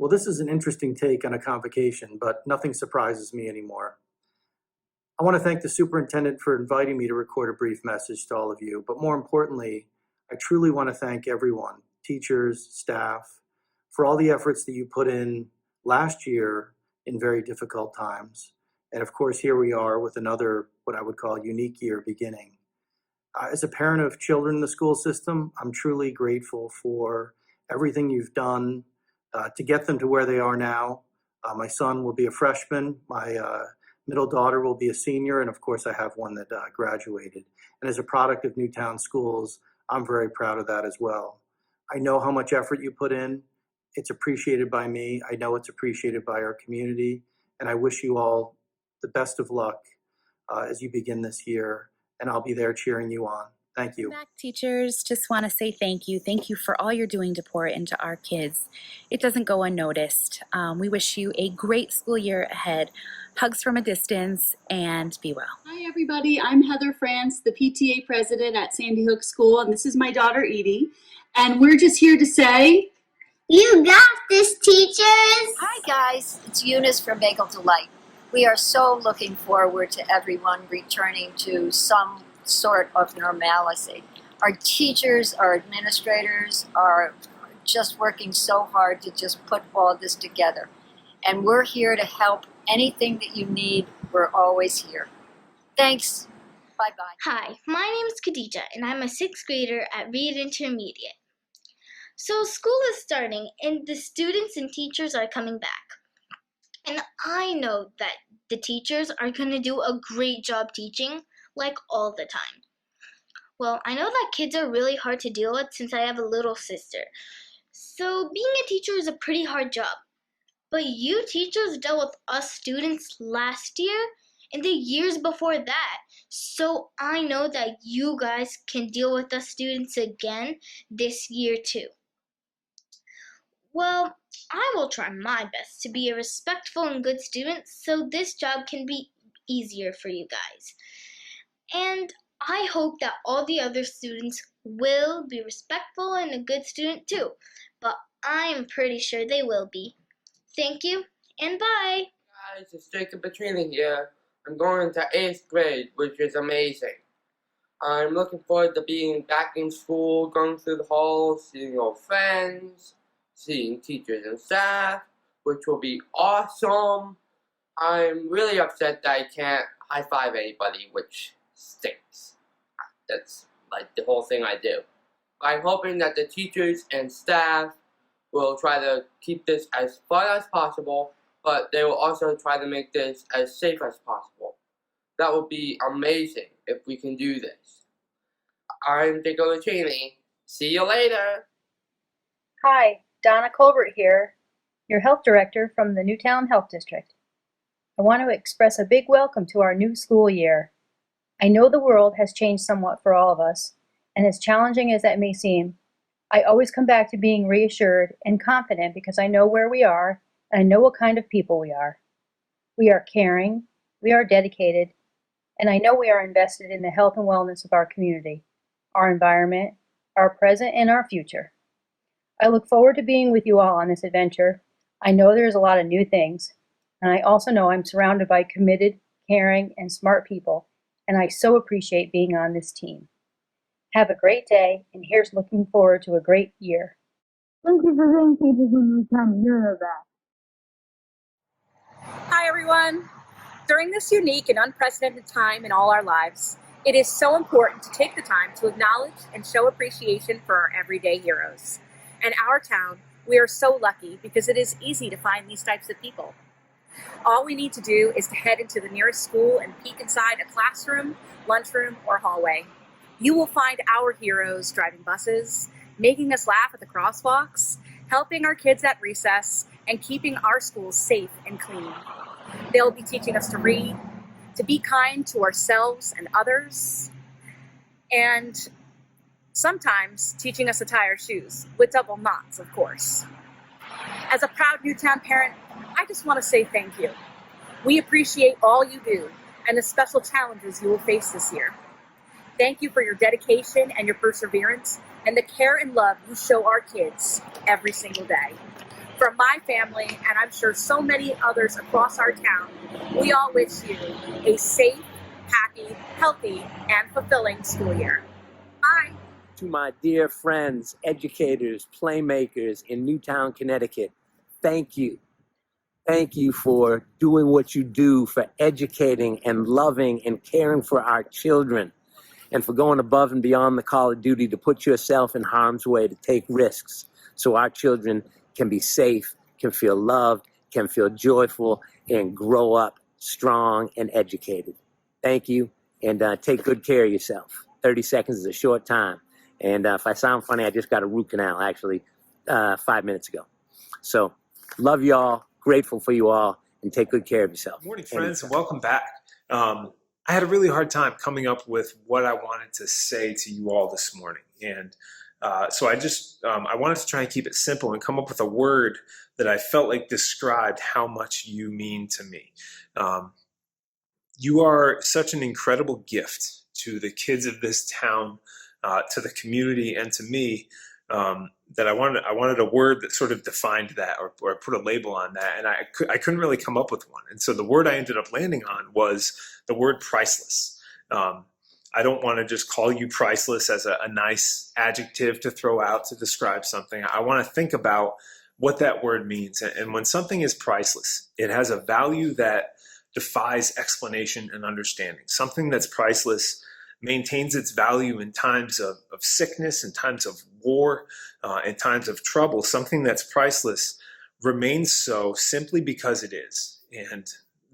Well, this is an interesting take on a convocation, but nothing surprises me anymore. I want to thank the superintendent for inviting me to record a brief message to all of you, but more importantly, I truly want to thank everyone, teachers, staff, for all the efforts that you put in last year in very difficult times. And of course, here we are with another, what I would call unique year beginning. As a parent of children in the school system, I'm truly grateful for everything you've done to get them to where they are now. My son will be a freshman. My middle daughter will be a senior. And of course, I have one that graduated. And as a product of Newtown schools, I'm very proud of that as well. I know how much effort you put in. It's appreciated by me. I know it's appreciated by our community. And I wish you all the best of luck as you begin this year. And I'll be there cheering you on. Thank you. Back, teachers, just want to say thank you. Thank you for all you're doing to pour into our kids. It doesn't go unnoticed. We wish you a great school year ahead. Hugs from a distance, and be well. Hi everybody, I'm Heather France, the PTA president at Sandy Hook School, and this is my daughter Edie. And we're just here to say, you got this, teachers! Hi guys, it's Eunice from Bagel Delight. We are so looking forward to everyone returning to some sort of normalcy. Our teachers, our administrators are just working so hard to just put all this together. And we're here to help. Anything that you need, we're always here. Thanks. Bye-bye. Hi, my name is Khadija, and I'm a 6th grader at Reed Intermediate. So school is starting, and the students and teachers are coming back. And I know that the teachers are going to do a great job teaching, like all the time. Well, I know that kids are really hard to deal with since I have a little sister. So being a teacher is a pretty hard job. But you teachers dealt with us students last year and the years before that. So I know that you guys can deal with us students again this year too. Well, I will try my best to be a respectful and good student so this job can be easier for you guys. And I hope that all the other students will be respectful and a good student too. But I'm pretty sure they will be. Thank you, and bye! Guys, it's Jacob Petrina here. I'm going to 8th grade, which is amazing. I'm looking forward to being back in school, going through the halls, seeing old friends, seeing teachers and staff, which will be awesome. I'm really upset that I can't high-five anybody, which stinks. That's like the whole thing I do. I'm hoping that the teachers and staff will try to keep this as fun as possible, but they will also try to make this as safe as possible. That would be amazing if we can do this. I'm Jacob Lucchini. See you later. Hi, Donna Colbert here, your health director from the Newtown Health District. I want to express a big welcome to our new school year. I know the world has changed somewhat for all of us, and as challenging as that may seem, I always come back to being reassured and confident because I know where we are and I know what kind of people we are. We are caring, we are dedicated, and I know we are invested in the health and wellness of our community, our environment, our present, and our future. I look forward to being with you all on this adventure. I know there's a lot of new things, and I also know I'm surrounded by committed, caring, and smart people, and I so appreciate being on this team. Have a great day, and here's looking forward to a great year. Thank you for being teachers in Newtown. You're the best. Hi, everyone. During this unique and unprecedented time in all our lives, it is so important to take the time to acknowledge and show appreciation for our everyday heroes. In our town, we are so lucky because it is easy to find these types of people. All we need to do is to head into the nearest school and peek inside a classroom, lunchroom, or hallway. You will find our heroes driving buses, making us laugh at the crosswalks, helping our kids at recess, and keeping our schools safe and clean. They'll be teaching us to read, to be kind to ourselves and others, and sometimes teaching us to tie our shoes, with double knots, of course. As a proud Newtown parent, I just want to say thank you. We appreciate all you do and the special challenges you will face this year. Thank you for your dedication and your perseverance and the care and love you show our kids every single day. From my family, and I'm sure so many others across our town, we all wish you a safe, happy, healthy, and fulfilling school year. Bye. To my dear friends, educators, playmakers in Newtown, Connecticut, thank you. Thank you for doing what you do, for educating and loving and caring for our children, and for going above and beyond the call of duty to put yourself in harm's way, to take risks so our children can be safe, can feel loved, can feel joyful, and grow up strong and educated. Thank you, and take good care of yourself. 30 seconds is a short time. And if I sound funny, I just got a root canal, actually, 5 minutes ago. So, love y'all, grateful for you all, and take good care of yourself. Good morning, friends, and welcome back. I had a really hard time coming up with what I wanted to say to you all this morning. And so I wanted to try and keep it simple and come up with a word that I felt like described how much you mean to me. You are such an incredible gift to the kids of this town, to the community, and to me, that I wanted a word that sort of defined that, or put a label on that, and I couldn't really come up with one. And so the word I ended up landing on was the word priceless. I don't want to just call you priceless as a nice adjective to throw out to describe something. I want to think about what that word means. And when something is priceless, it has a value that defies explanation and understanding. Something that's priceless maintains its value in times of sickness, in times of war, in times of trouble. Something that's priceless remains so simply because it is. And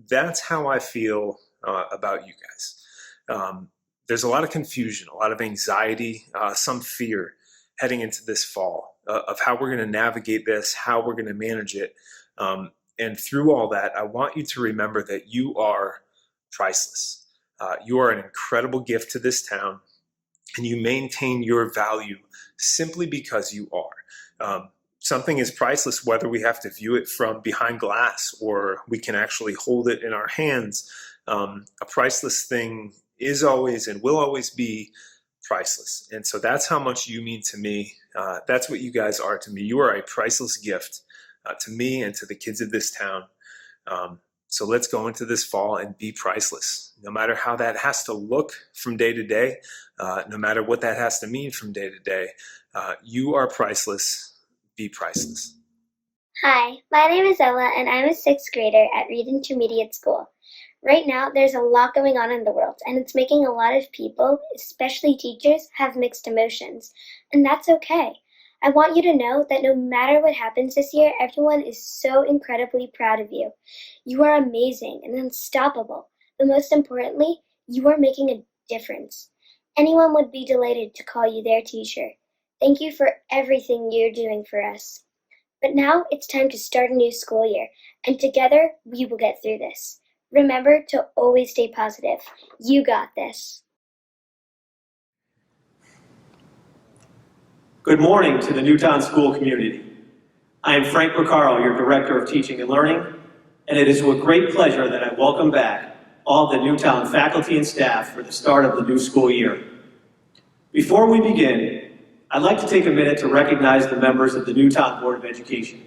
that's how I feel about you guys. There's a lot of confusion, a lot of anxiety, some fear heading into this fall of how we're going to navigate this, how we're going to manage it. And through all that, I want you to remember that you are priceless. You are an incredible gift to this town, and you maintain your value simply because you are. Something is priceless whether we have to view it from behind glass or we can actually hold it in our hands. A priceless thing is always and will always be priceless. And so that's how much you mean to me. That's what you guys are to me. You are a priceless gift to me and to the kids of this town. So let's go into this fall and be priceless. No matter how that has to look from day to day, no matter what that has to mean from day to day, you are priceless. Be priceless. Hi, my name is Ella, and I'm a 6th grader at Reed Intermediate School. Right now, there's a lot going on in the world, and it's making a lot of people, especially teachers, have mixed emotions. And that's okay. I want you to know that no matter what happens this year, everyone is so incredibly proud of you. You are amazing and unstoppable, but most importantly, you are making a difference. Anyone would be delighted to call you their teacher. Thank you for everything you're doing for us. But now it's time to start a new school year, and together we will get through this. Remember to always stay positive. You got this. Good morning to the Newtown school community. I am Frank Recaro, your Director of Teaching and Learning, and it is with great pleasure that I welcome back all the Newtown faculty and staff for the start of the new school year. Before we begin, I'd like to take a minute to recognize the members of the Newtown Board of Education.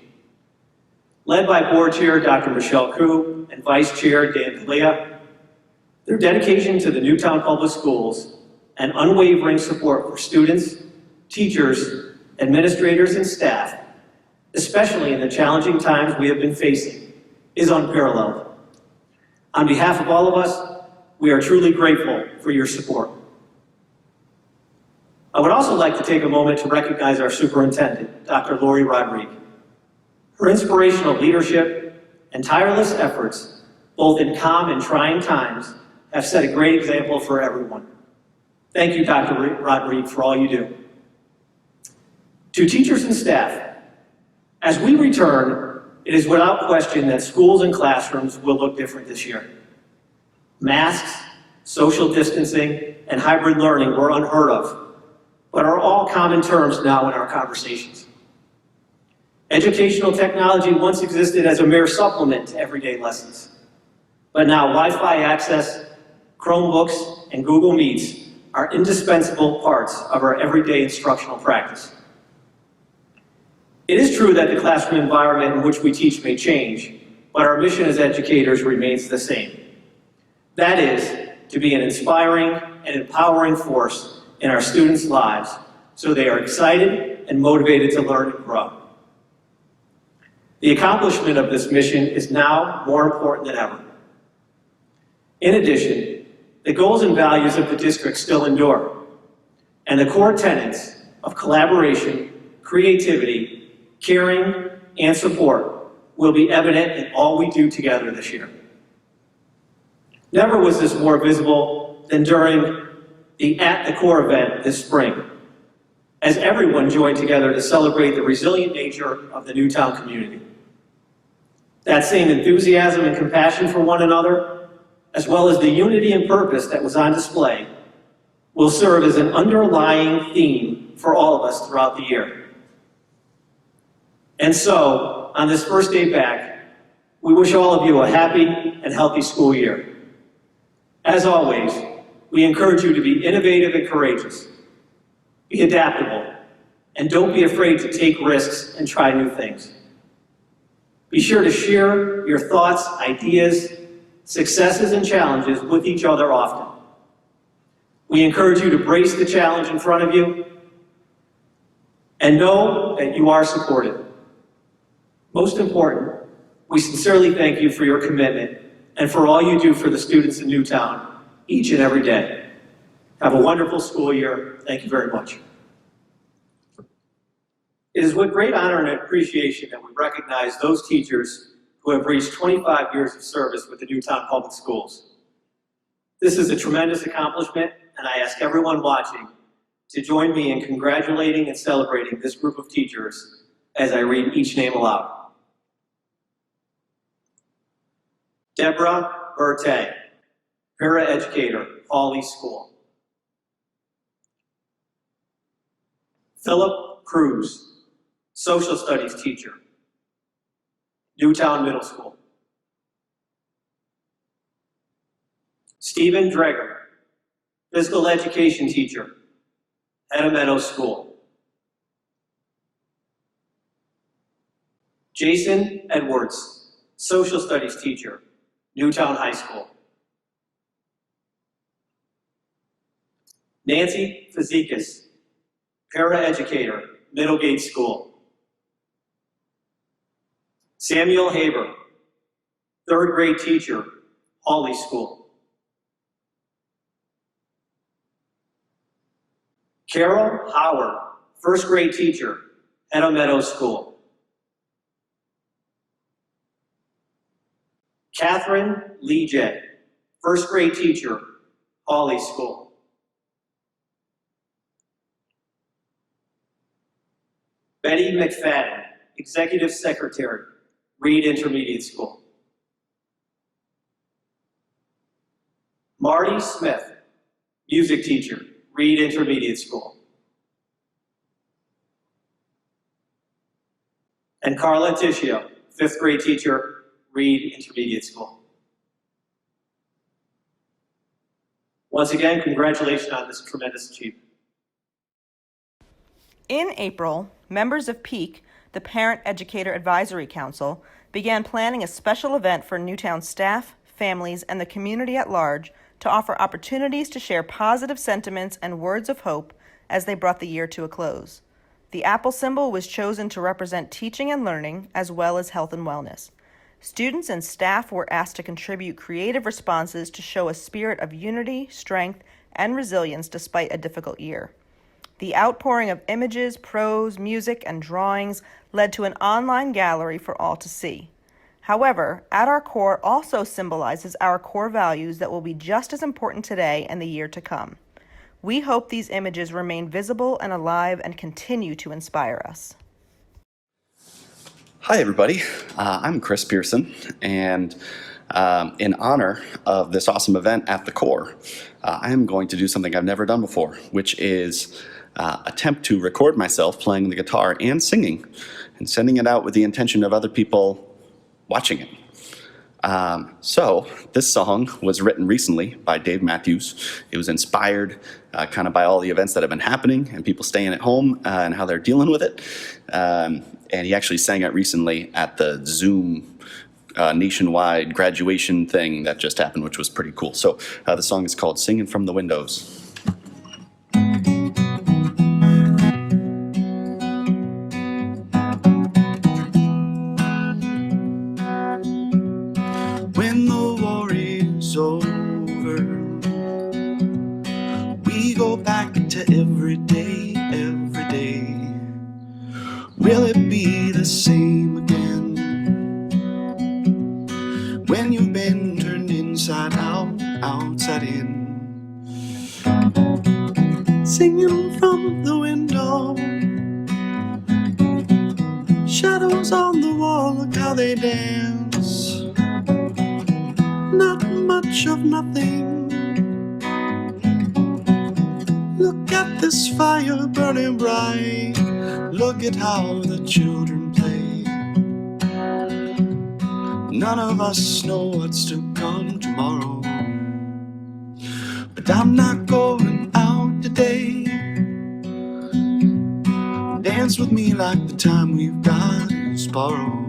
Led by Board Chair Dr. Michelle Koo and Vice Chair Dan D'Elia, their dedication to the Newtown Public Schools and unwavering support for students, teachers, administrators, and staff, especially in the challenging times we have been facing, is unparalleled. On behalf of all of us, we are truly grateful for your support. I would also like to take a moment to recognize our superintendent, Dr. Lori Rodriguez. Her inspirational leadership and tireless efforts, both in calm and trying times, have set a great example for everyone. Thank you, Dr. Rodriguez, for all you do. To teachers and staff, as we return, it is without question that schools and classrooms will look different this year. Masks, social distancing, and hybrid learning were unheard of, but are all common terms now in our conversations. Educational technology once existed as a mere supplement to everyday lessons, but now Wi-Fi access, Chromebooks, and Google Meets are indispensable parts of our everyday instructional practice. It is true that the classroom environment in which we teach may change, but our mission as educators remains the same. That is, to be an inspiring and empowering force in our students' lives so they are excited and motivated to learn and grow. The accomplishment of this mission is now more important than ever. In addition, the goals and values of the district still endure, and the core tenets of collaboration, creativity, caring, and support will be evident in all we do together this year. Never was this more visible than during the At the Core event this spring, as everyone joined together to celebrate the resilient nature of the Newtown community. That same enthusiasm and compassion for one another, as well as the unity and purpose that was on display, will serve as an underlying theme for all of us throughout the year. And so, on this first day back, we wish all of you a happy and healthy school year. As always, we encourage you to be innovative and courageous, be adaptable, and don't be afraid to take risks and try new things. Be sure to share your thoughts, ideas, successes, and challenges with each other often. We encourage you to brace the challenge in front of you and know that you are supported. Most important, we sincerely thank you for your commitment and for all you do for the students in Newtown each and every day. Have a wonderful school year. Thank you very much. It is with great honor and appreciation that we recognize those teachers who have reached 25 years of service with the Newtown Public Schools. This is a tremendous accomplishment, and I ask everyone watching to join me in congratulating and celebrating this group of teachers as I read each name aloud. Deborah Bertay, paraeducator, Hawley School. Philip Cruz, social studies teacher, Newtown Middle School. Stephen Dreger, physical education teacher, Hedda Meadows School. Jason Edwards, social studies teacher, Newtown High School. Nancy Fazekas, paraeducator, Middlegate School. Samuel Haber, third grade teacher, Hawley School. Carol Howard, first grade teacher, Hedda Meadows School. Catherine Leje, first grade teacher, Hawley School. Betty McFadden, executive secretary, Reed Intermediate School. Marty Smith, music teacher, Reed Intermediate School. And Carla Tishio, fifth grade teacher, Reed Intermediate School. Once again, congratulations on this tremendous achievement. In April, members of PEAK, the Parent Educator Advisory Council, began planning a special event for Newtown staff, families, and the community at large to offer opportunities to share positive sentiments and words of hope as they brought the year to a close. The apple symbol was chosen to represent teaching and learning, as well as health and wellness. Students and staff were asked to contribute creative responses to show a spirit of unity, strength, and resilience despite a difficult year. The outpouring of images, prose, music, and drawings led to an online gallery for all to see. However, at our core also symbolizes our core values that will be just as important today and the year to come. We hope these images remain visible and alive and continue to inspire us. Hi, everybody. I'm Chris Pearson, and in honor of this awesome event at the core, I am going to do something I've never done before, which is attempt to record myself playing the guitar and singing and sending it out with the intention of other people watching it. So this song was written recently by Dave Matthews. It was inspired kind of by all the events that have been happening and people staying at home and how they're dealing with it. And he actually sang it recently at the Zoom nationwide graduation thing that just happened, which was pretty cool. So the song is called Singing from the Windows. When the war is over, we go back to every day, every day. Will it be the same again? When you've been turned inside out, outside in. Singing from the window, shadows on the wall, look how they dance. Not much of nothing. Look at this fire burning bright. Look at how the children play. None of us know what's to come tomorrow. But I'm not going out today. Dance with me like the time we've got is borrowed.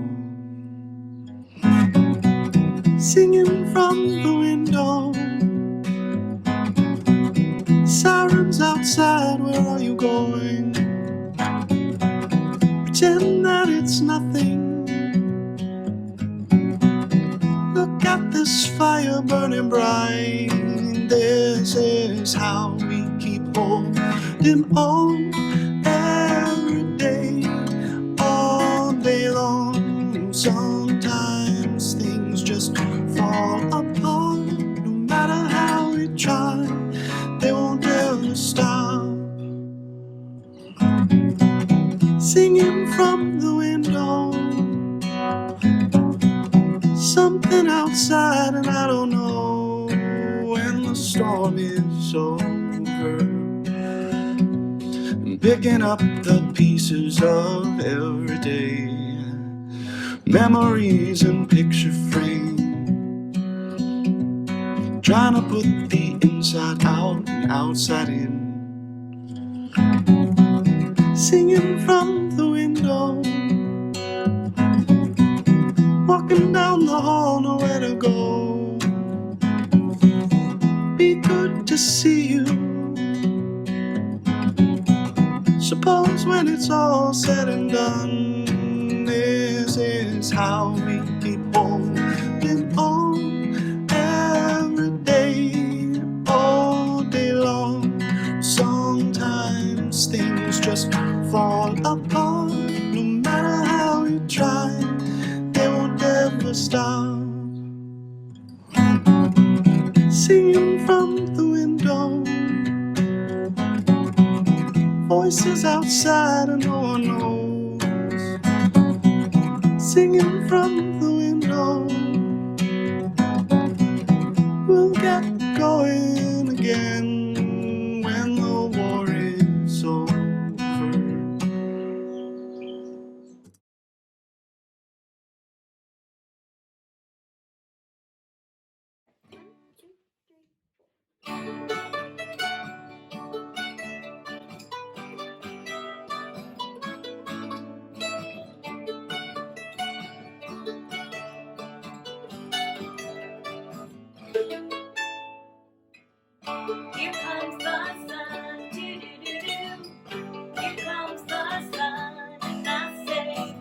Singing from the window, sirens outside, where are you going? Pretend that it's nothing. Look at this fire burning bright. This is how we keep holding on every day, all day long. Sometimes things just fall apart. No matter how we try, they won't ever stop. Singing from the window, something outside and I don't know when the storm is over. And picking up the pieces of every day, memories and picture frame, trying to put the inside out and outside in. Singing from the window, walking down the hall, nowhere to go. Be good to see you. Suppose when it's all said and done, this is how we keep holding on every day, all day long. Sometimes things just fall apart. No matter how we try, they won't ever stop. Singing from the window, voices outside and no one knows. Singing from the window, we'll get going again when the war is over. Here comes the sun, doo-doo-doo-doo. Here comes the sun, and I say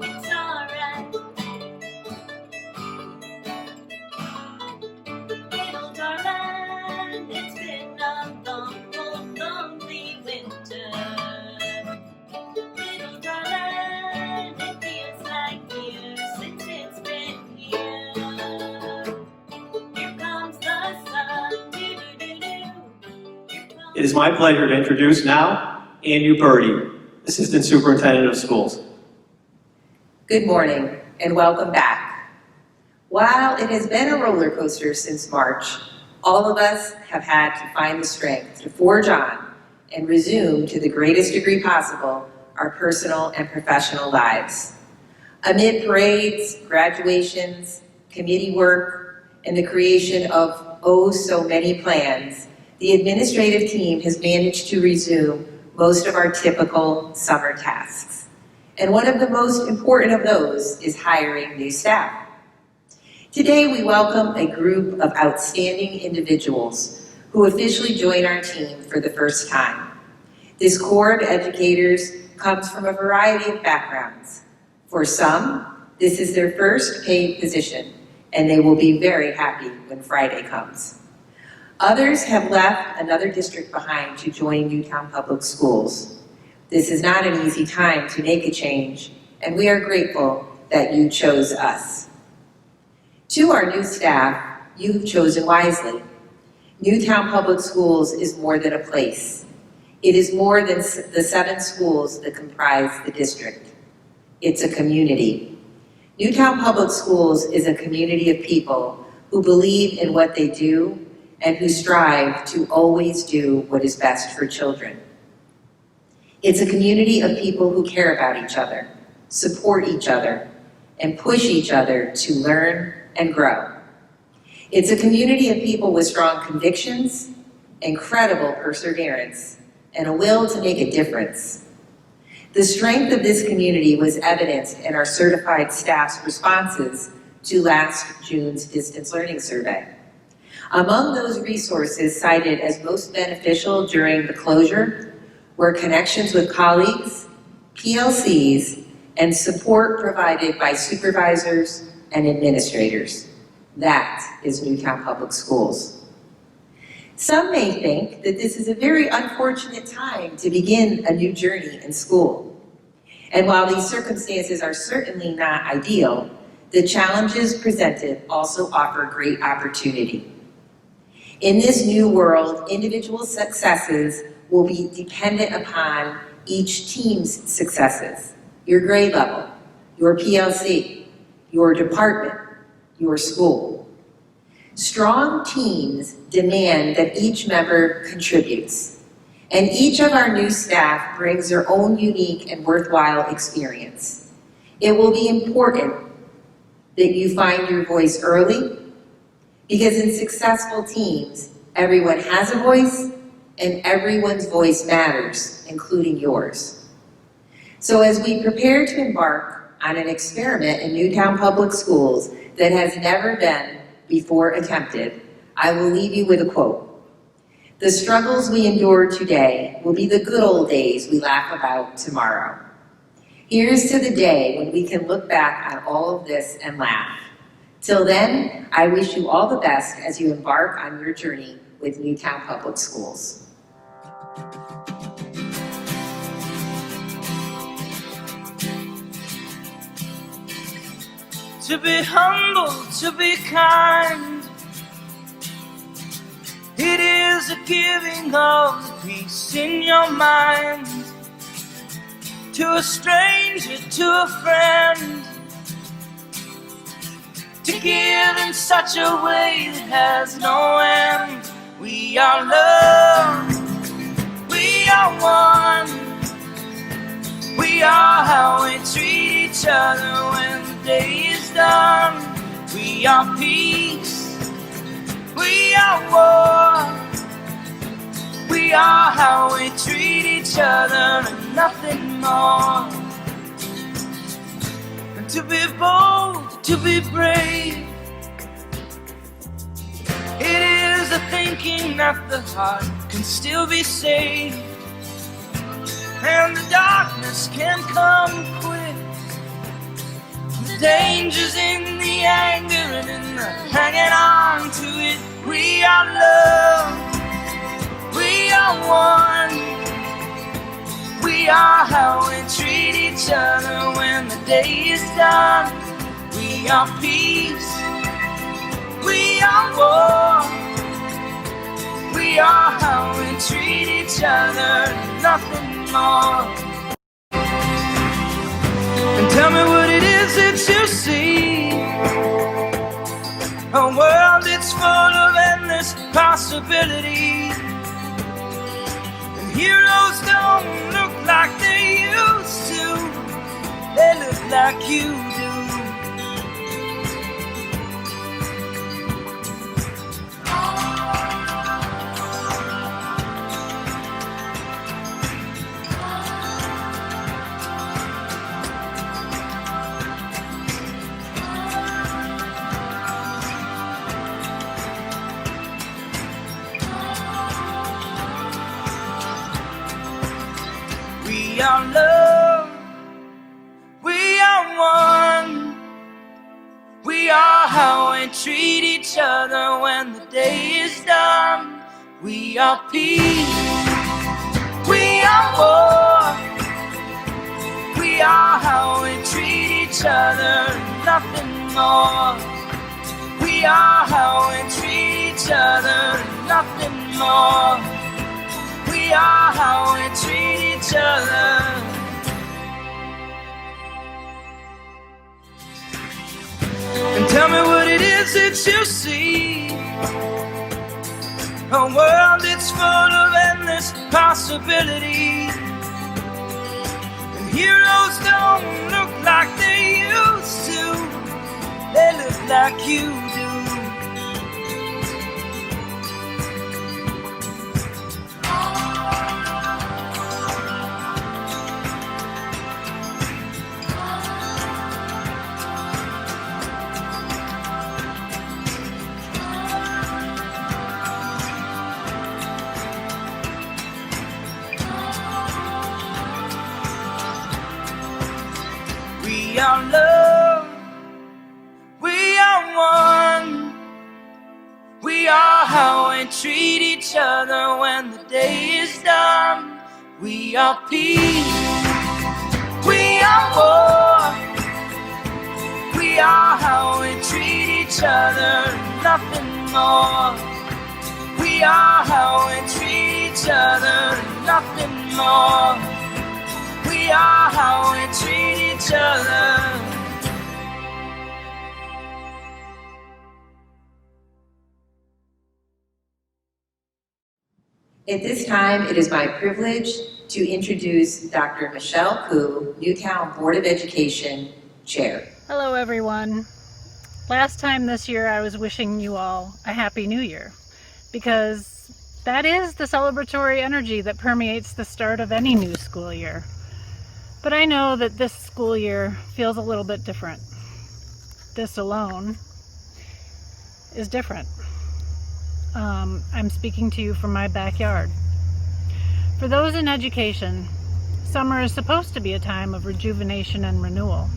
it's alright. Little darling, it's been a long, cold, lonely winter. Little darling, it feels like years since it's been here. Here comes the sun, It is my pleasure to introduce now Ann Purdy, Assistant Superintendent of Schools. Good morning and welcome back. While it has been a roller coaster since March, all of us have had to find the strength to forge on and resume to the greatest degree possible our personal and professional lives. Amid parades, graduations, committee work, and the creation of oh so many plans, the administrative team has managed to resume most of our typical summer tasks. And one of the most important of those is hiring new staff. Today we welcome a group of outstanding individuals who officially join our team for the first time. This core of educators comes from a variety of backgrounds. For some, this is their first paid position, and they will be very happy when Friday comes. Others have left another district behind to join Newtown Public Schools. This is not an easy time to make a change, and we are grateful that you chose us. To our new staff, you have chosen wisely. Newtown Public Schools is more than a place. It is more than the 7 schools that comprise the district. It's a community. Newtown Public Schools is a community of people who believe in what they do and who strive to always do what is best for children. It's a community of people who care about each other, support each other, and push each other to learn and grow. It's a community of people with strong convictions, incredible perseverance, and a will to make a difference. The strength of this community was evidenced in our certified staff's responses to last June's distance learning survey. Among those resources cited as most beneficial during the closure were connections with colleagues, PLCs, and support provided by supervisors and administrators. That is Newtown Public Schools. Some may think that this is a very unfortunate time to begin a new journey in school. And while these circumstances are certainly not ideal, the challenges presented also offer great opportunity. In this new world, individual successes will be dependent upon each team's successes, your grade level, your PLC, your department, your school. Strong teams demand that each member contributes, and each of our new staff brings their own unique and worthwhile experience. It will be important that you find your voice early, because in successful teams, everyone has a voice and everyone's voice matters, including yours. So as we prepare to embark on an experiment in Newtown Public Schools that has never been before attempted, I will leave you with a quote. The struggles we endure today will be the good old days we laugh about tomorrow. Here's to the day when we can look back on all of this and laugh. Till then, I wish you all the best as you embark on your journey with Newtown Public Schools. To be humble, to be kind, it is a giving of the peace in your mind. To a stranger, to a friend, to give in such a way that has no end. We are loved, we are one, we are how we treat each other when the day is done. We are peace, we are war, we are how we treat each other and nothing more. And to be bold, to be brave, it is the thinking that the heart can still be saved. And the darkness can come quick, the danger's in the anger and in the hanging on to it. We are loved, we are one, we are how we treat each other when the day is done. We are peace, we are war, we are how we treat each other, nothing more. And tell me what it is that you see, a world that's full of endless possibility. And heroes don't look like they used to, they look like you do. we treat each other when the day is done. We are peace, we are war. We are how we treat each other, nothing more. We are how we treat each other, nothing more. We are how we treat each other. And tell me what it is that you see. A world that's full of endless possibilities. And heroes don't look like they used to. They look like you do. We are love, we are one. We are how we treat each other when the day is done. We are peace, we are war. We are how we treat each other, nothing more. We are how we treat each other, nothing more. We are how we treat each other. At this time, it is my privilege to introduce Dr. Michelle Koo, Newtown Board of Education Chair. Hello everyone. Last time this year I was wishing you all a Happy New Year because that is the celebratory energy that permeates the start of any new school year. But I know that this school year feels a little bit different. This alone is different. I'm speaking to you from my backyard. For those in education, summer is supposed to be a time of rejuvenation and renewal,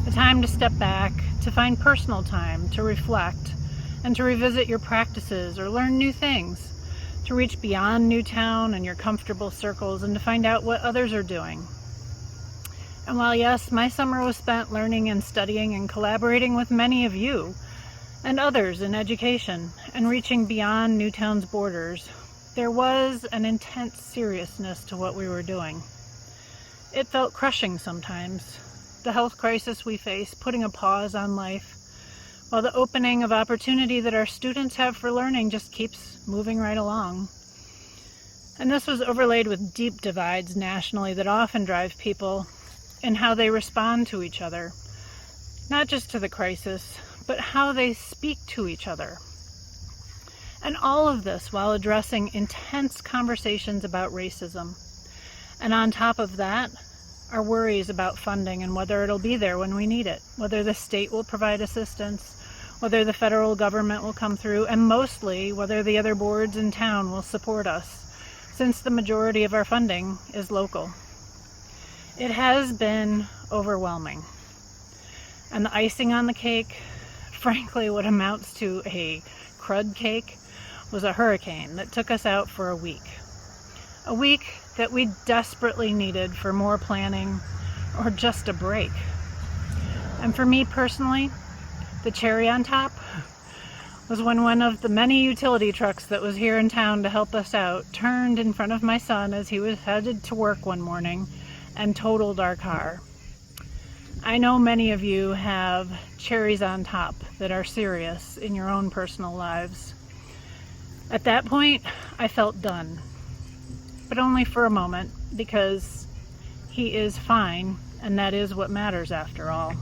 a time to step back, to find personal time, to reflect, and to revisit your practices or learn new things, to reach beyond Newtown and your comfortable circles and to find out what others are doing. And while yes, my summer was spent learning and studying and collaborating with many of you and others in education and reaching beyond Newtown's borders, there was an intense seriousness to what we were doing. It felt crushing sometimes, the health crisis we face putting a pause on life, while the opening of opportunity that our students have for learning just keeps moving right along. And this was overlaid with deep divides nationally that often drive people in how they respond to each other, not just to the crisis, but how they speak to each other. And all of this while addressing intense conversations about racism. And on top of that, our worries about funding and whether it'll be there when we need it, whether the state will provide assistance, whether the federal government will come through, and mostly whether the other boards in town will support us, since the majority of our funding is local. It has been overwhelming. And the icing on the cake, frankly what amounts to a crud cake, was a hurricane that took us out for a week. A week that we desperately needed for more planning or just a break. And for me personally, the cherry on top was when one of the many utility trucks that was here in town to help us out turned in front of my son as he was headed to work one morning and totaled our car. I know many of you have cherries on top that are serious in your own personal lives. At that point, I felt done, but only for a moment, because he is fine, and that is what matters after all.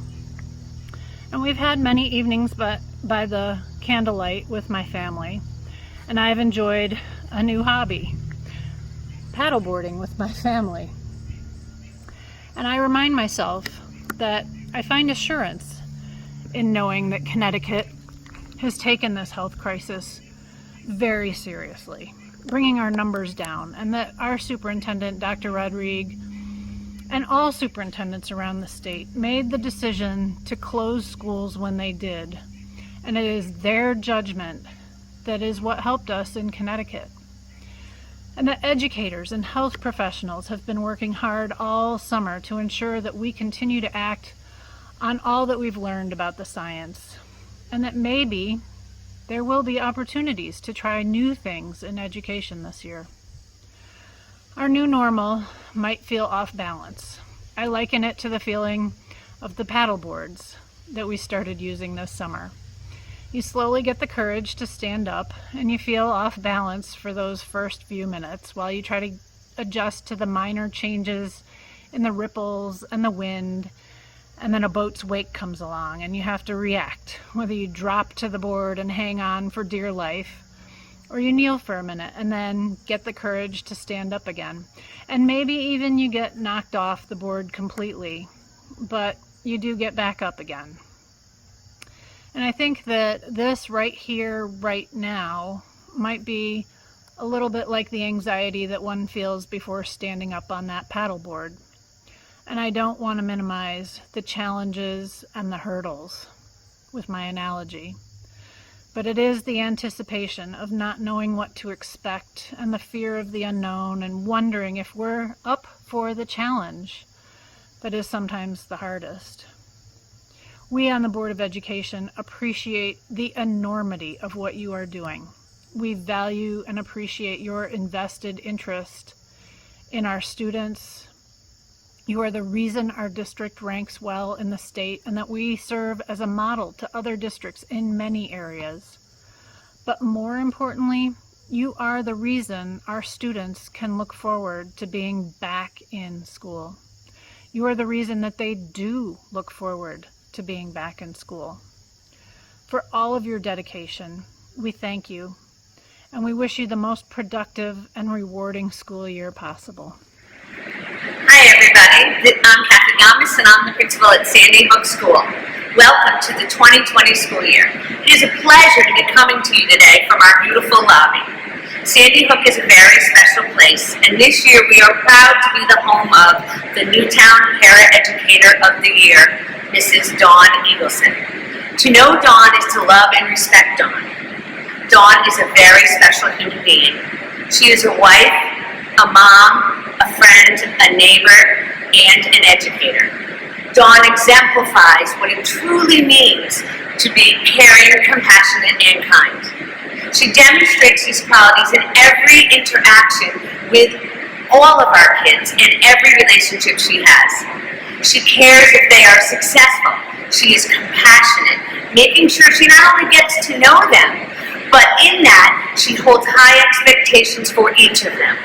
And we've had many evenings by the candlelight with my family, and I've enjoyed a new hobby, paddleboarding with my family. And I remind myself that I find assurance in knowing that Connecticut has taken this health crisis very seriously, bringing our numbers down, and that our superintendent, Dr. Rodrigue, and all superintendents around the state made the decision to close schools when they did, and it is their judgment that is what helped us in Connecticut. And the educators and health professionals have been working hard all summer to ensure that we continue to act on all that we've learned about the science, and that maybe there will be opportunities to try new things in education this year. Our new normal might feel off balance. I liken it to the feeling of the paddle boards that we started using this summer. You slowly get the courage to stand up, and you feel off balance for those first few minutes while you try to adjust to the minor changes in the ripples and the wind, and then a boat's wake comes along and you have to react, whether you drop to the board and hang on for dear life, or you kneel for a minute and then get the courage to stand up again. And maybe even you get knocked off the board completely, but you do get back up again. And I think that this right here, right now, might be a little bit like the anxiety that one feels before standing up on that paddleboard. And I don't want to minimize the challenges and the hurdles with my analogy. But it is the anticipation of not knowing what to expect and the fear of the unknown and wondering if we're up for the challenge that is sometimes the hardest. We on the Board of Education appreciate the enormity of what you are doing. We value and appreciate your invested interest in our students. You are the reason our district ranks well in the state and that we serve as a model to other districts in many areas. But more importantly, you are the reason our students can look forward to being back in school. You are the reason that they do look forward to being back in school. For all of your dedication, we thank you, and we wish you the most productive and rewarding school year possible. Hi everybody, I'm Kathy Gamis and I'm the principal at Sandy Hook School. Welcome to the 2020 school year. It is a pleasure to be coming to you today from our beautiful lobby. Sandy Hook is a very special place, and this year we are proud to be the home of the Newtown Para-Educator of the Year, Mrs. Dawn Eagleson. To know Dawn is to love and respect Dawn. Dawn is a very special human being. She is a wife, a mom, a friend, a neighbor, and an educator. Dawn exemplifies what it truly means to be caring, compassionate, and kind. She demonstrates these qualities in every interaction with all of our kids and every relationship she has. She cares if they are successful. She is compassionate, making sure she not only gets to know them, but in that, she holds high expectations for each of them.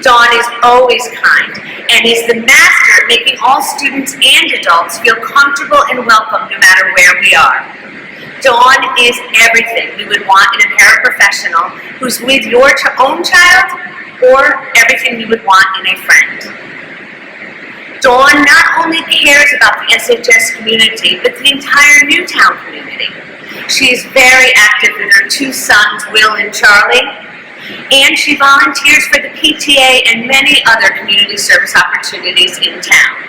Dawn is always kind and is the master at making all students and adults feel comfortable and welcome no matter where we are. Dawn is everything we would want in a paraprofessional who's with your own child or everything you would want in a friend. Dawn not only cares about the SHS community, but the entire Newtown community. She is very active with her two sons, Will and Charlie, and she volunteers for the PTA and many other community service opportunities in town.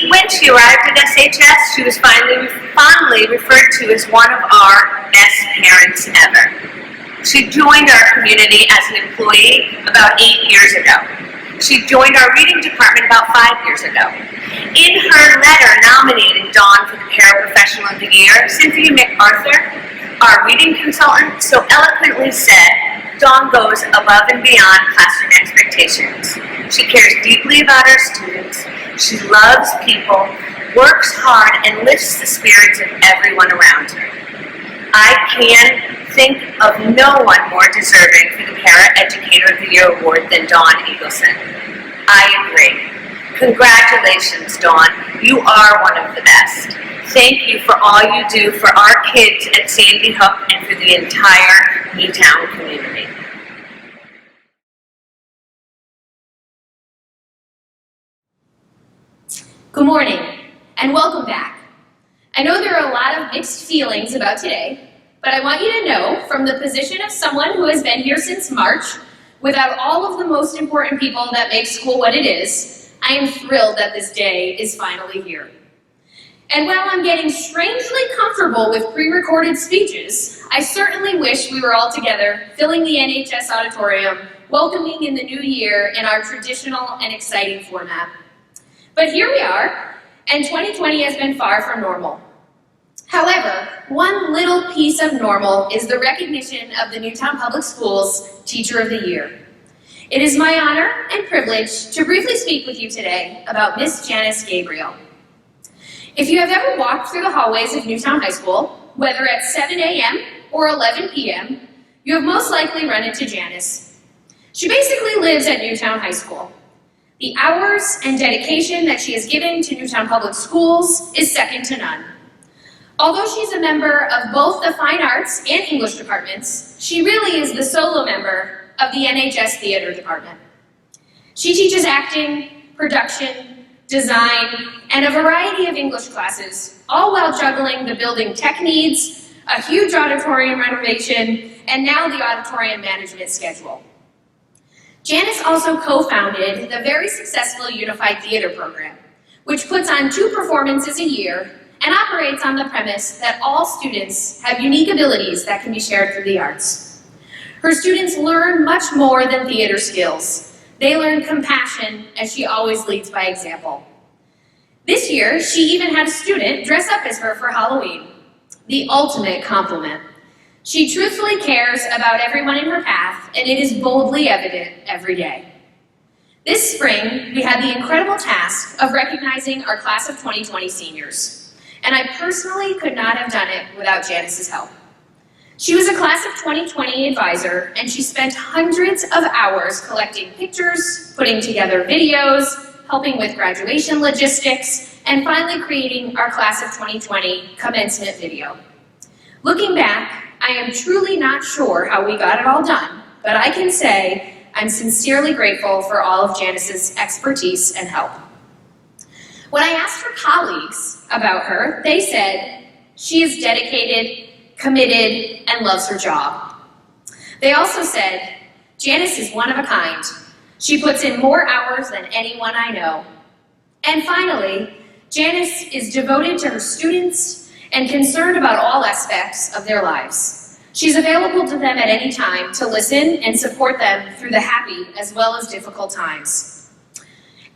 When she arrived at SHS, she was fondly referred to as one of our best parents ever. She joined our community as an employee about 8 years ago. She joined our reading department about 5 years ago. In her letter nominating Dawn for the Paraprofessional of the Year, Cynthia MacArthur, our reading consultant, so eloquently said, Dawn goes above and beyond classroom expectations. She cares deeply about her students. She loves people, works hard, and lifts the spirits of everyone around her. I can think of no one more deserving for the Para-Educator of the Year award than Dawn Eagleson. I agree. Congratulations, Dawn. You are one of the best. Thank you for all you do for our kids at Sandy Hook and for the entire Newtown community. Good morning, and welcome back. I know there are a lot of mixed feelings about today, but I want you to know, from the position of someone who has been here since March, without all of the most important people that make school what it is, I am thrilled that this day is finally here. And while I'm getting strangely comfortable with pre-recorded speeches, I certainly wish we were all together, filling the NHS auditorium, welcoming in the new year in our traditional and exciting format. But here we are, and 2020 has been far from normal. However, one little piece of normal is the recognition of the Newtown Public Schools Teacher of the Year. It is my honor and privilege to briefly speak with you today about Miss Janice Gabriel. If you have ever walked through the hallways of Newtown High School, whether at 7 a.m. or 11 p.m., you have most likely run into Janice. She basically lives at Newtown High School. The hours and dedication that she has given to Newtown Public Schools is second to none. Although she's a member of both the Fine Arts and English departments, she really is the solo member of the NHS Theater Department. She teaches acting, production, design, and a variety of English classes, all while juggling the building tech needs, a huge auditorium renovation, and now the auditorium management schedule. Janice also co-founded the very successful Unified Theater program, which puts on 2 performances a year and operates on the premise that all students have unique abilities that can be shared through the arts. Her students learn much more than theater skills. They learn compassion, as she always leads by example. This year, she even had a student dress up as her for Halloween. The ultimate compliment. She truthfully cares about everyone in her path, and it is boldly evident every day. This spring, we had the incredible task of recognizing our class of 2020 seniors, and I personally could not have done it without Janice's help. She was a class of 2020 advisor, and she spent hundreds of hours collecting pictures, putting together videos, helping with graduation logistics, and finally creating our class of 2020 commencement video. Looking back, I am truly not sure how we got it all done, but I can say I'm sincerely grateful for all of Janice's expertise and help. When I asked her colleagues about her, they said she is dedicated, committed, and loves her job. They also said, Janice is one of a kind. She puts in more hours than anyone I know. And finally, Janice is devoted to her students and concerned about all aspects of their lives. She's available to them at any time to listen and support them through the happy as well as difficult times.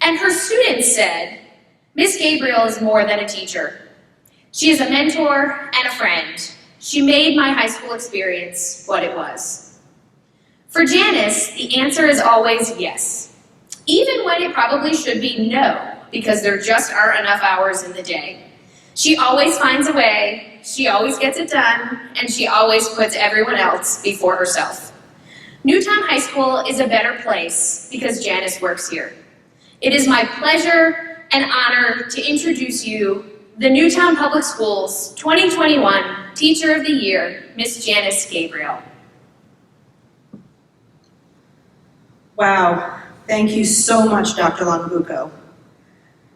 And her students said, Miss Gabriel is more than a teacher. She is a mentor and a friend. She made my high school experience what it was. For Janice, the answer is always yes, even when it probably should be no, because there just aren't enough hours in the day. She always finds a way, she always gets it done, and she always puts everyone else before herself. Newtown High School is a better place because Janice works here. It is my pleasure and honor to introduce you the Newtown Public Schools 2021 Teacher of the Year, Miss Janice Gabriel. Wow, thank you so much, Dr. Longabuco.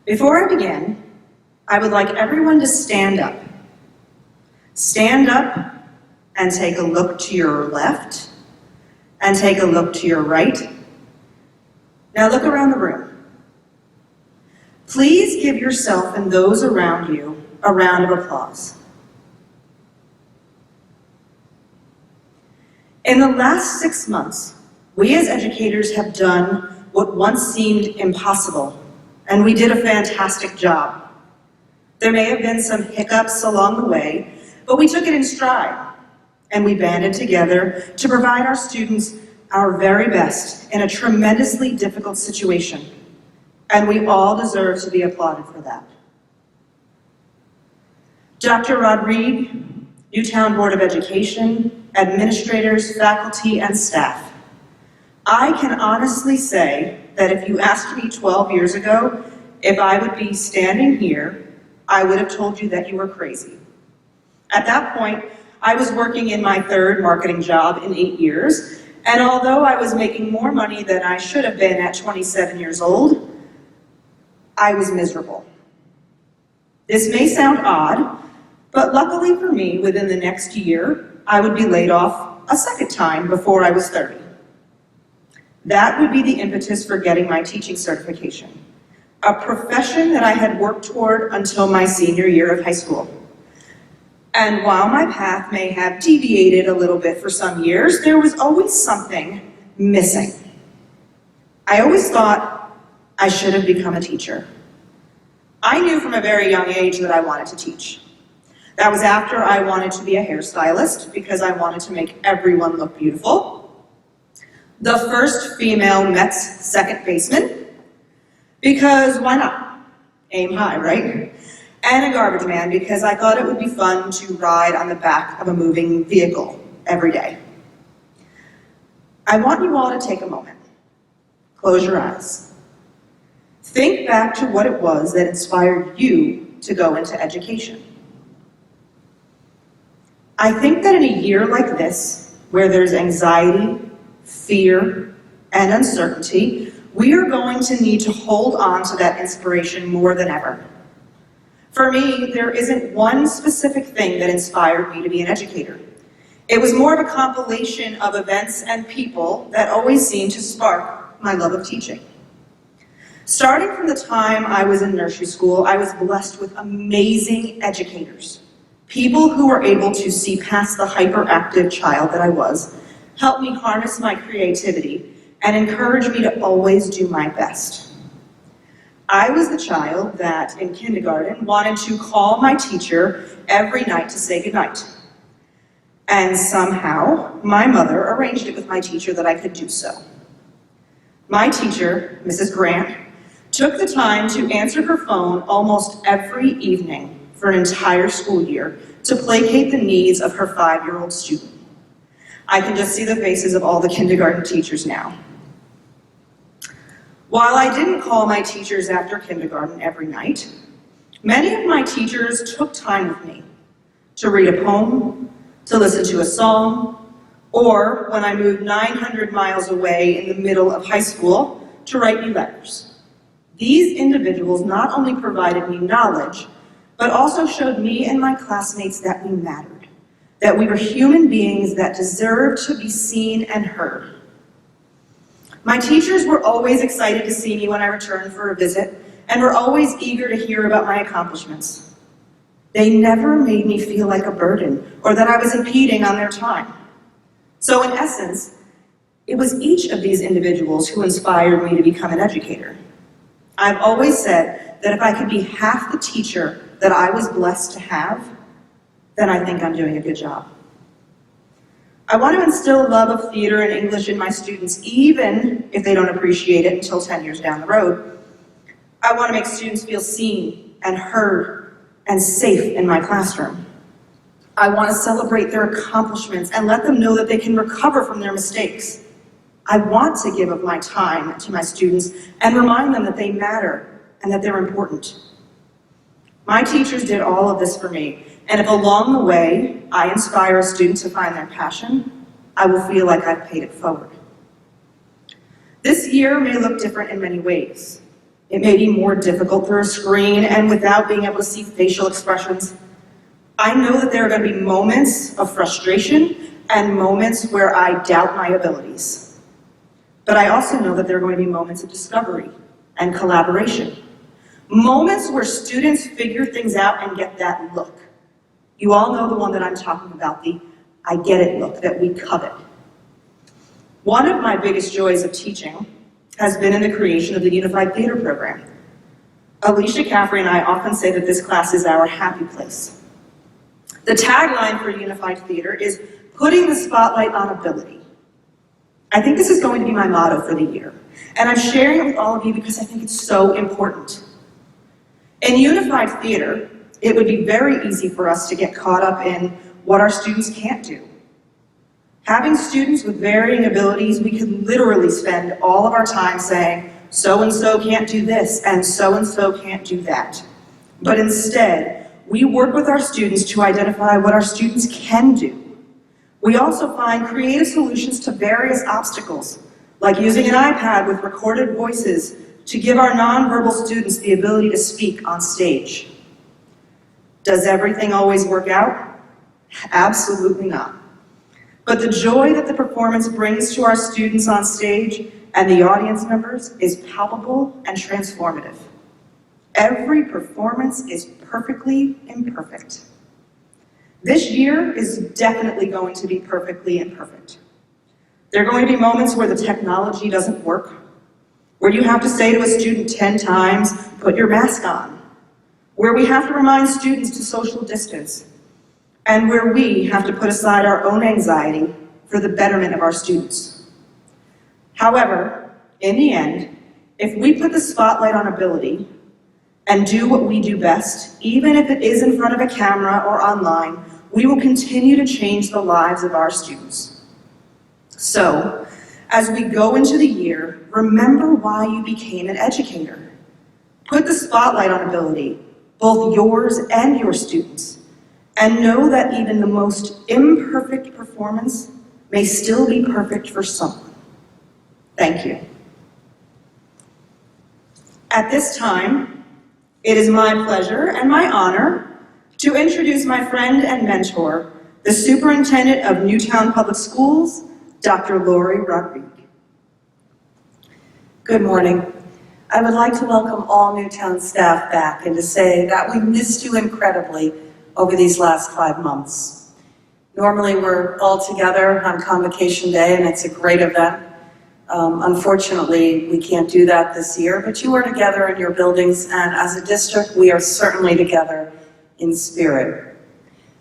Before I begin, I would like everyone to stand up. Stand up and take a look to your left and take a look to your right. Now look around the room. Please give yourself and those around you a round of applause. In the last 6 months, we as educators have done what once seemed impossible, and we did a fantastic job. There may have been some hiccups along the way, but we took it in stride, and we banded together to provide our students our very best in a tremendously difficult situation, and we all deserve to be applauded for that. Dr. Rodrigue, Newtown Board of Education, administrators, faculty, and staff, I can honestly say that if you asked me 12 years ago if I would be standing here, I would have told you that you were crazy. At that point, I was working in my 3rd marketing job in 8 years, and although I was making more money than I should have been at 27 years old, I was miserable. This may sound odd, but luckily for me, within the next year, I would be laid off a second time before I was 30. That would be the impetus for getting my teaching certification. a profession that I had worked toward until my senior year of high school. And while my path may have deviated a little bit for some years, there was always something missing. I always thought I should have become a teacher. I knew from a very young age that I wanted to teach. That was after I wanted to be a hairstylist because I wanted to make everyone look beautiful. The first female Mets second baseman, because why not? Aim high, right? And a garbage man because I thought it would be fun to ride on the back of a moving vehicle every day. I want you all to take a moment. Close your eyes. Think back to what it was that inspired you to go into education. I think that in a year like this, where there's anxiety, fear, and uncertainty, we are going to need to hold on to that inspiration more than ever. For me, there isn't one specific thing that inspired me to be an educator. It was more of a compilation of events and people that always seemed to spark my love of teaching. Starting from the time I was in nursery school, I was blessed with amazing educators. People who were able to see past the hyperactive child that I was, help me harness my creativity, and encourage me to always do my best. I was the child that, in kindergarten, wanted to call my teacher every night to say goodnight. And somehow, my mother arranged it with my teacher that I could do so. My teacher, Mrs. Grant, took the time to answer her phone almost every evening for an entire school year to placate the needs of her 5-year-old student. I can just see the faces of all the kindergarten teachers now. While I didn't call my teachers after kindergarten every night, many of my teachers took time with me to read a poem, to listen to a song, or when I moved 900 miles away in the middle of high school, to write me letters. These individuals not only provided me knowledge, but also showed me and my classmates that we mattered, that we were human beings that deserved to be seen and heard. My teachers were always excited to see me when I returned for a visit, and were always eager to hear about my accomplishments. They never made me feel like a burden, or that I was impeding on their time. So in essence, it was each of these individuals who inspired me to become an educator. I've always said that if I could be half the teacher that I was blessed to have, then I think I'm doing a good job. I want to instill a love of theater and English in my students, even if they don't appreciate it until 10 years down the road. I want to make students feel seen and heard and safe in my classroom. I want to celebrate their accomplishments and let them know that they can recover from their mistakes. I want to give of my time to my students and remind them that they matter and that they're important. My teachers did all of this for me, and if along the way I inspire a student to find their passion, I will feel like I've paid it forward. This year may look different in many ways. It may be more difficult through a screen and without being able to see facial expressions. I know that there are going to be moments of frustration and moments where I doubt my abilities. But I also know that there are going to be moments of discovery and collaboration. Moments where students figure things out and get that look. You all know the one that I'm talking about, the I get it look that we covet. One of my biggest joys of teaching has been in the creation of the Unified Theater program. Alicia Caffrey and I often say that this class is our happy place. The tagline for Unified Theater is putting the spotlight on ability. I think this is going to be my motto for the year, and I'm sharing it with all of you because I think it's so important. In Unified Theater, it would be very easy for us to get caught up in what our students can't do. Having students with varying abilities, we could literally spend all of our time saying, so-and-so can't do this, and so-and-so can't do that. But instead, we work with our students to identify what our students can do. We also find creative solutions to various obstacles, like using an iPad with recorded voices to give our nonverbal students the ability to speak on stage. Does everything always work out? Absolutely not. But the joy that the performance brings to our students on stage and the audience members is palpable and transformative. Every performance is perfectly imperfect. This year is definitely going to be perfectly imperfect. There are going to be moments where the technology doesn't work, where you have to say to a student 10 times, put your mask on, where we have to remind students to social distance, and where we have to put aside our own anxiety for the betterment of our students. However, in the end, if we put the spotlight on ability and do what we do best, even if it is in front of a camera or online, we will continue to change the lives of our students. So, as we go into the year, remember why you became an educator. Put the spotlight on ability, both yours and your students, and know that even the most imperfect performance may still be perfect for someone. Thank you. At this time, it is my pleasure and my honor to introduce my friend and mentor, the Superintendent of Newtown Public Schools, Dr. Lori Rodriguez. Good morning. I would like to welcome all Newtown staff back and to say that we missed you incredibly over these last 5 months. Normally we're all together on Convocation Day and it's a great event. Unfortunately, we can't do that this year, but you are together in your buildings, and as a district, we are certainly together in spirit.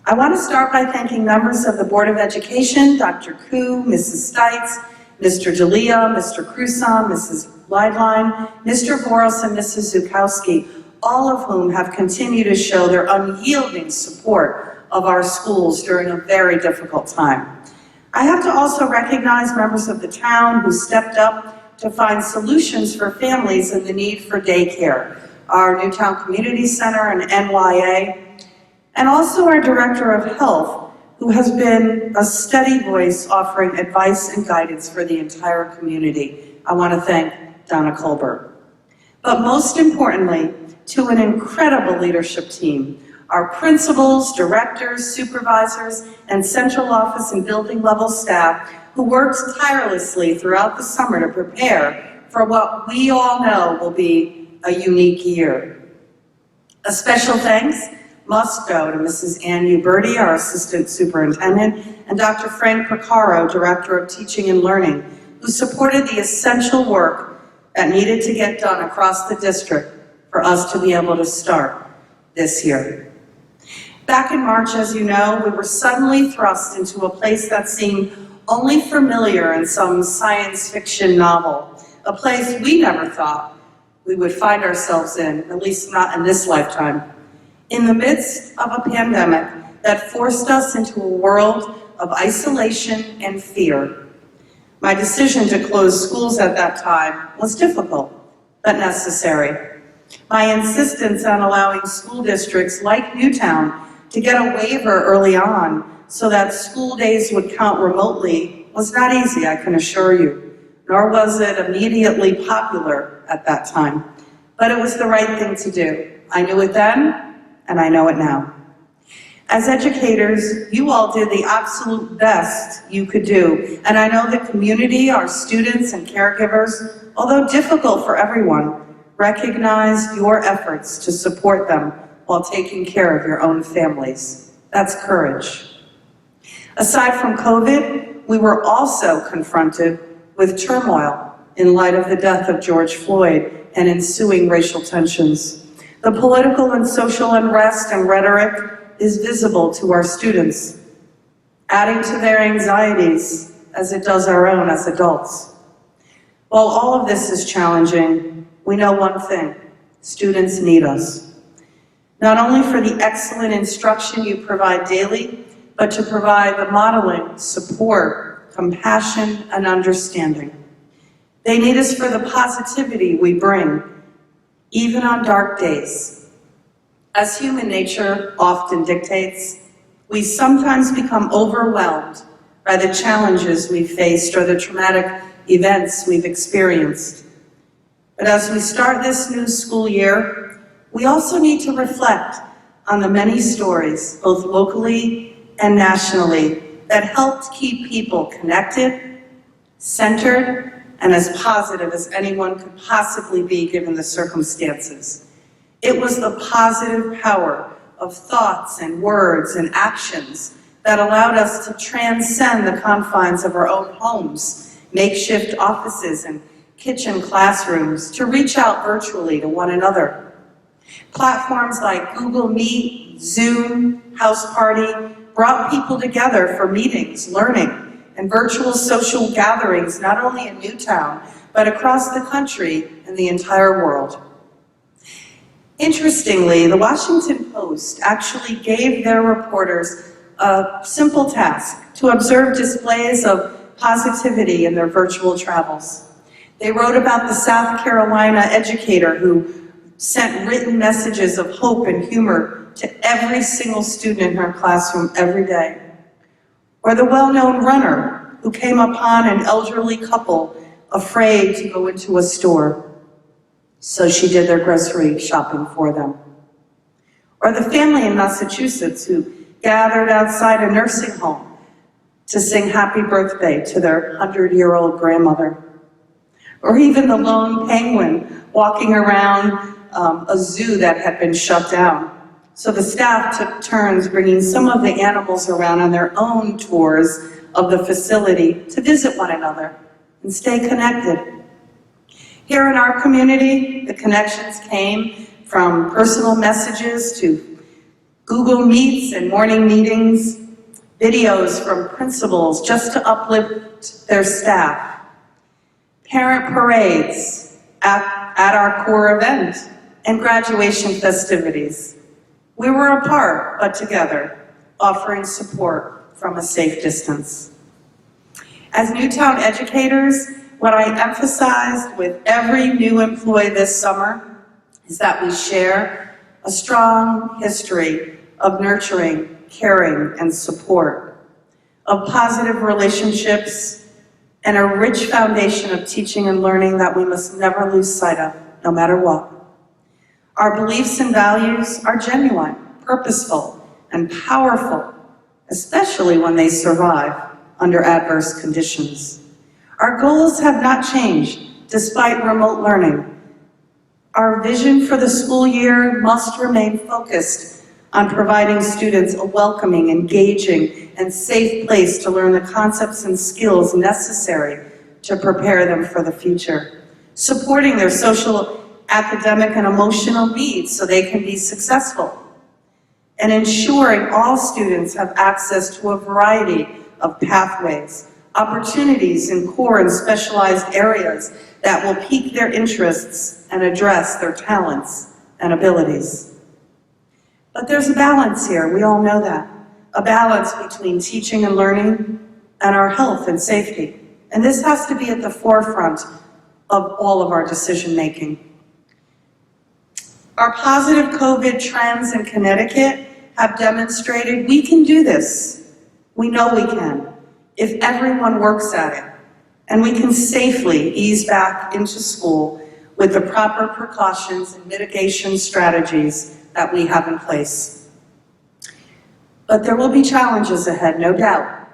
I want to start by thanking members of the Board of Education, Dr. Koo, Mrs. Stites, Mr. D'Elia, Mr. Cruson, Mrs. Leidline, Mr. Boros, and Mrs. Zukowski, all of whom have continued to show their unyielding support of our schools during a very difficult time. I have to also recognize members of the town who stepped up to find solutions for families in the need for daycare, our Newtown Community Center and NYA, and also our Director of Health, who has been a steady voice offering advice and guidance for the entire community. I want to thank Donna Colbert. But most importantly, to an incredible leadership team, our principals, directors, supervisors, and central office and building level staff who worked tirelessly throughout the summer to prepare for what we all know will be a unique year. A special thanks must go to Mrs. Ann Uberti, our assistant superintendent, and Dr. Frank Porcaro, director of teaching and learning, who supported the essential work that needed to get done across the district for us to be able to start this year. Back in March, as you know, we were suddenly thrust into a place that seemed only familiar in some science fiction novel, a place we never thought we would find ourselves in, at least not in this lifetime, in the midst of a pandemic that forced us into a world of isolation and fear. My decision to close schools at that time was difficult, but necessary. My insistence on allowing school districts like Newtown to get a waiver early on so that school days would count remotely was not easy, I can assure you, nor was it immediately popular at that time. But it was the right thing to do. I knew it then, and I know it now. As educators, you all did the absolute best you could do, and I know the community, our students and caregivers, although difficult for everyone, recognize your efforts to support them while taking care of your own families. That's courage. Aside from COVID, we were also confronted with turmoil in light of the death of George Floyd and ensuing racial tensions. The political and social unrest and rhetoric is visible to our students, adding to their anxieties as it does our own as adults. While all of this is challenging, we know one thing: students need us. Not only for the excellent instruction you provide daily, but to provide the modeling, support, compassion, and understanding. They need us for the positivity we bring, even on dark days. As human nature often dictates, we sometimes become overwhelmed by the challenges we faced or the traumatic events we've experienced. But as we start this new school year, we also need to reflect on the many stories, both locally and nationally, that helped keep people connected, centered, and as positive as anyone could possibly be given the circumstances. It was the positive power of thoughts and words and actions that allowed us to transcend the confines of our own homes, makeshift offices and kitchen classrooms, to reach out virtually to one another. Platforms like Google Meet, Zoom, House Party brought people together for meetings, learning, and virtual social gatherings, not only in Newtown, but across the country and the entire world. Interestingly, the Washington Post actually gave their reporters a simple task to observe displays of positivity in their virtual travels. They wrote about the South Carolina educator who sent written messages of hope and humor to every single student in her classroom every day. Or the well-known runner who came upon an elderly couple afraid to go into a store, so she did their grocery shopping for them. Or the family in Massachusetts who gathered outside a nursing home to sing happy birthday to their 100-year-old grandmother. Or even the lone penguin walking around a zoo that had been shut down. So the staff took turns bringing some of the animals around on their own tours of the facility to visit one another and stay connected. Here in our community, the connections came from personal messages to Google Meets and morning meetings, videos from principals just to uplift their staff, parent parades at our core event, and graduation festivities. We were apart, but together, offering support from a safe distance. As Newtown educators, what I emphasized with every new employee this summer is that we share a strong history of nurturing, caring, and support, of positive relationships, and a rich foundation of teaching and learning that we must never lose sight of, no matter what. Our beliefs and values are genuine, purposeful, and powerful, especially when they survive under adverse conditions. Our goals have not changed despite remote learning. Our vision for the school year must remain focused on providing students a welcoming, engaging, and safe place to learn the concepts and skills necessary to prepare them for the future, supporting their social, academic, and emotional needs so they can be successful, and ensuring all students have access to a variety of pathways, opportunities in core and specialized areas that will pique their interests and address their talents and abilities. But there's a balance here, we all know that. A balance between teaching and learning and our health and safety. And this has to be at the forefront of all of our decision making. Our positive COVID trends in Connecticut have demonstrated we can do this. We know we can, if everyone works at it. And we can safely ease back into school with the proper precautions and mitigation strategies that we have in place. But there will be challenges ahead, no doubt.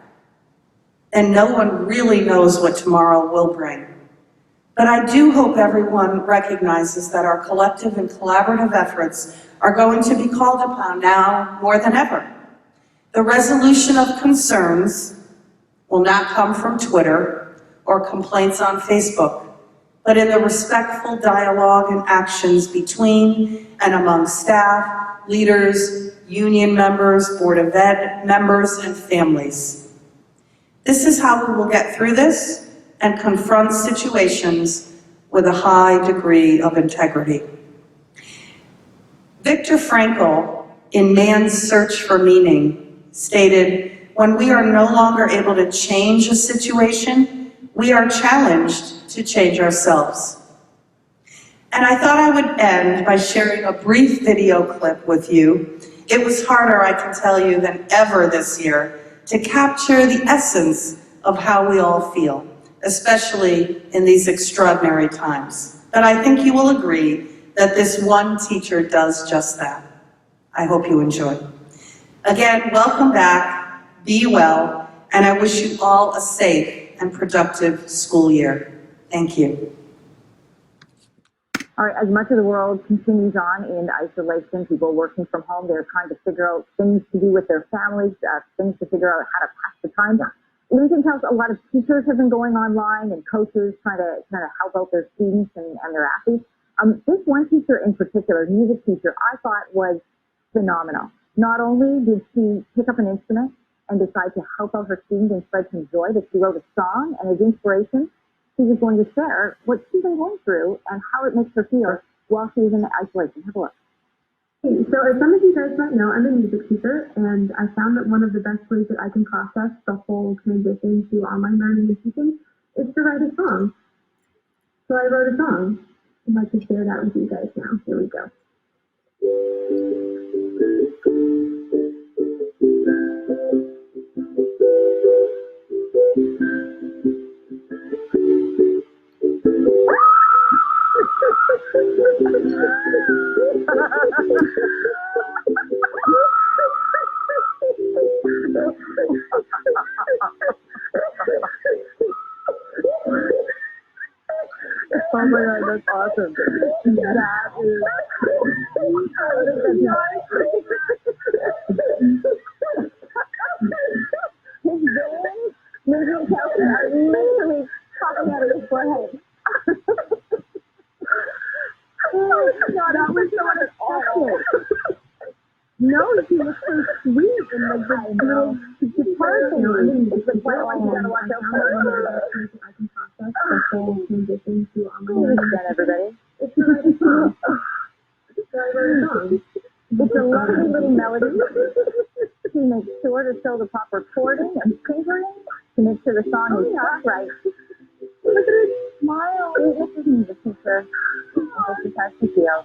And no one really knows what tomorrow will bring. But I do hope everyone recognizes that our collective and collaborative efforts are going to be called upon now more than ever. The resolution of concerns will not come from Twitter or complaints on Facebook, but in the respectful dialogue and actions between and among staff, leaders, union members, Board of Ed members, and families. This is how we will get through this and confront situations with a high degree of integrity. Viktor Frankl, in Man's Search for Meaning, stated, "When we are no longer able to change a situation, we are challenged to change ourselves." And I thought I would end by sharing a brief video clip with you. It was harder, I can tell you, than ever this year to capture the essence of how we all feel, especially in these extraordinary times. But I think you will agree that this one teacher does just that. I hope you enjoy. Again, welcome back, be well, and I wish you all a safe and productive school year. Thank you. All right, as much of the world continues on in isolation, people working from home, they're trying to figure out things to do with their families, things to figure out how to pass the time. Lincoln tells a lot of teachers have been going online and coaches trying to help out their students and their athletes. This one teacher in particular, music teacher, I thought was phenomenal. Not only did she pick up an instrument and decide to help out her students and spread some joy, that she wrote a song and as inspiration, she was going to share what she's been going through and how it makes her feel while she was in isolation. Have a look. Hey, so as some of you guys might know, I'm a music teacher, and I found that one of the best ways that I can process the whole transition to online learning and teaching is to write a song. So I wrote a song. I'd like to share that with you guys now. Here we go. Oh my God, that's awesome. That is... His veins, maybe Kelsey, are literally popping out of his forehead. Oh my God, that was so unexpected. No, she was so sweet and like the little guitar thing. It's the part one you gotta watch out for. I can process the whole transition to online Here's learning. that, everybody. It's a write a song. So I wrote a song. It's a lovely little melody. She makes sure to show the proper chording and fingering to make sure the song is just right. Look at her smile. This is music teacher. This is how she feels.